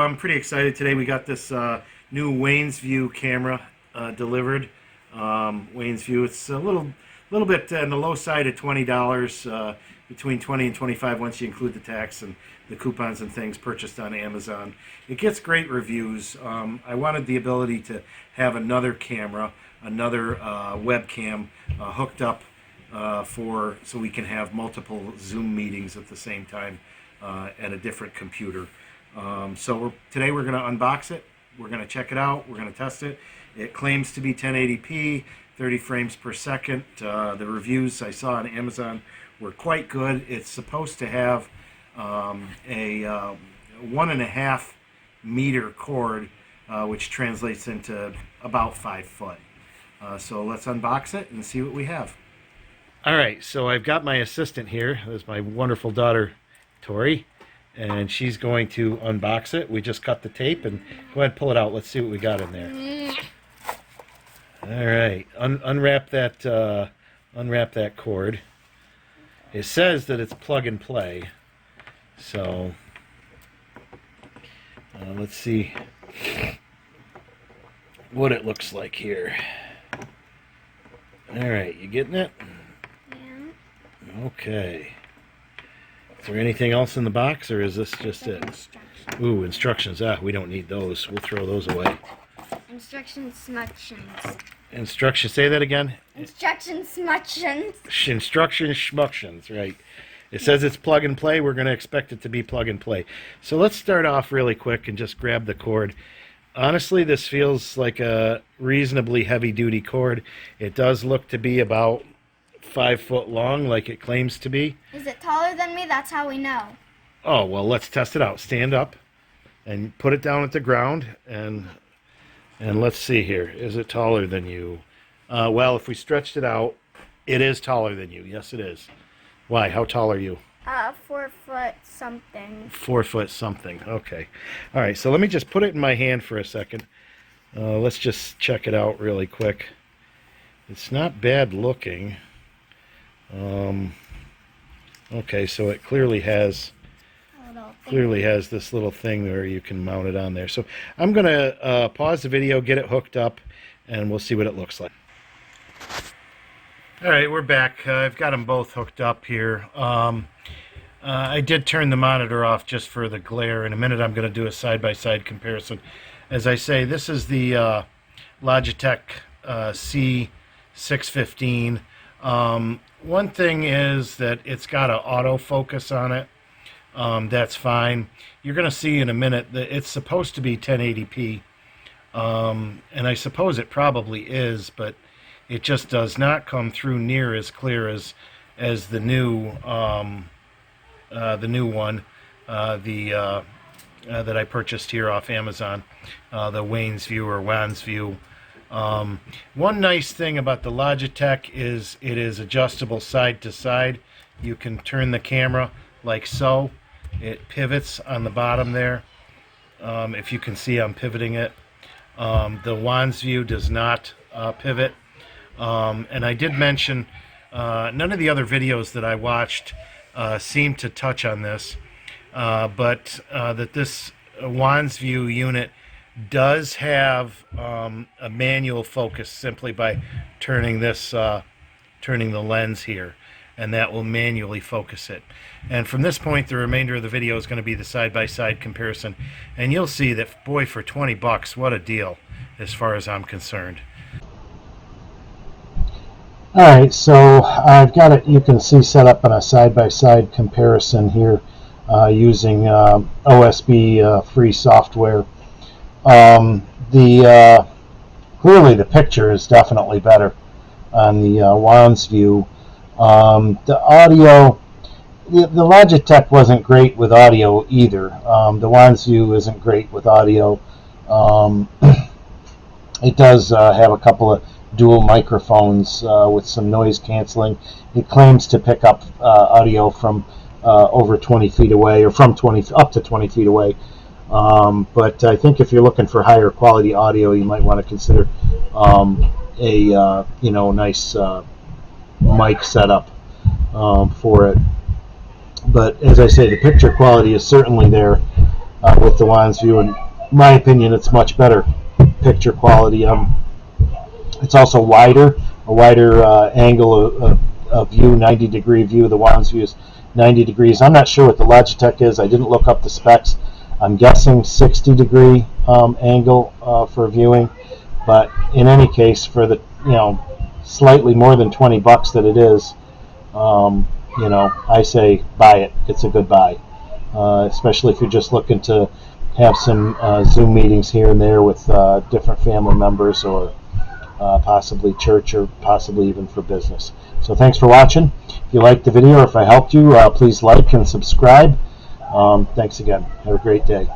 I'm pretty excited today. We got this new Wansview camera delivered. Wansview, it's a little bit on the low side of $20, between $20 and $25 once you include the tax and the coupons and things purchased on Amazon. It gets great reviews. I wanted the ability to have another camera, another webcam hooked up so we can have multiple Zoom meetings at the same time at a different computer. Today we're going to unbox it. We're going to check it out. We're going to test it. It claims to be 1080p, 30 frames per second. The reviews I saw on Amazon were quite good. It's supposed to have a 1.5 meter cord, which translates into about 5 foot. So let's unbox it and see what we have. All right, so I've got my assistant here. There's my wonderful daughter, Tori, and she's going to unbox it. We just cut the tape, and go ahead and pull it out. Let's see what we got in there. All right, unwrap that cord. It says that it's plug and play, so let's see what it looks like here. All right, you getting it? Yeah. Okay. Is there anything else in the box, or is this just it? Ooh, instructions. We don't need those. We'll throw those away. Instructions. Instructions. Say that again. Instructions. Instructions. Right. It says it's plug and play. We're going to expect it to be plug and play. So let's start off really quick and just grab the cord. Honestly, this feels like a reasonably heavy-duty cord. It does look to be about 5 foot long, like it claims to be. Is it taller than me? That's how we know. Oh, well, let's test it out. Stand up and put it down at the ground, and let's see here. Is it taller than you? Well, if we stretched it out, it is taller than you. Yes, it is. Why? How tall are you? 4 foot something. 4 foot something. Okay. All right, so let me just put it in my hand for a second. Let's just check it out really quick. It's not bad looking. Okay, so it clearly has this little thing where you can mount it on there. So I'm going to pause the video, get it hooked up, and we'll see what it looks like. All right, we're back. I've got them both hooked up here. I did turn the monitor off just for the glare. In a minute, I'm going to do a side-by-side comparison. As I say, this is the Logitech C615. One thing is that it's got an autofocus on it. That's fine. You're going to see in a minute that it's supposed to be 1080p, and I suppose it probably is, but it just does not come through near as clear as the new one that I purchased here off Amazon, the Wansview. One nice thing about the Logitech is it is adjustable side to side. You can turn the camera like so. It pivots on the bottom there. If you can see, I'm pivoting it. The Wansview does not pivot. And I did mention none of the other videos that I watched seem to touch on this, but that this Wansview unit does have a manual focus simply by turning the lens here, and that will manually focus it. And from this point, the remainder of the video is going to be the side-by-side comparison, and you'll see that, boy, for 20 bucks, what a deal as far as I'm concerned. Alright, so I've got it, you can see, set up in a side-by-side comparison here using OSB free software. Clearly the picture is definitely better on the Wansview. The audio, the Logitech wasn't great with audio either. The Wansview isn't great with audio. It does have a couple of dual microphones with some noise canceling. It claims to pick up audio from over 20 feet away, or from up to 20 feet away. But I think if you're looking for higher quality audio, you might want to consider a nice mic setup for it. But as I say, the picture quality is certainly there. with the Wansview. In my opinion, it's much better picture quality. It's also wider, a wider angle of view, 90-degree view. The Wansview is 90 degrees. I'm not sure what the Logitech is. I didn't look up the specs. I'm guessing 60-degree angle for viewing. But in any case, for the slightly more than $20 that it is, I say buy it. It's a good buy, especially if you're just looking to have some Zoom meetings here and there with different family members, or possibly church, or possibly even for business. So thanks for watching. If you liked the video, or if I helped you, please like and subscribe. Thanks again. Have a great day.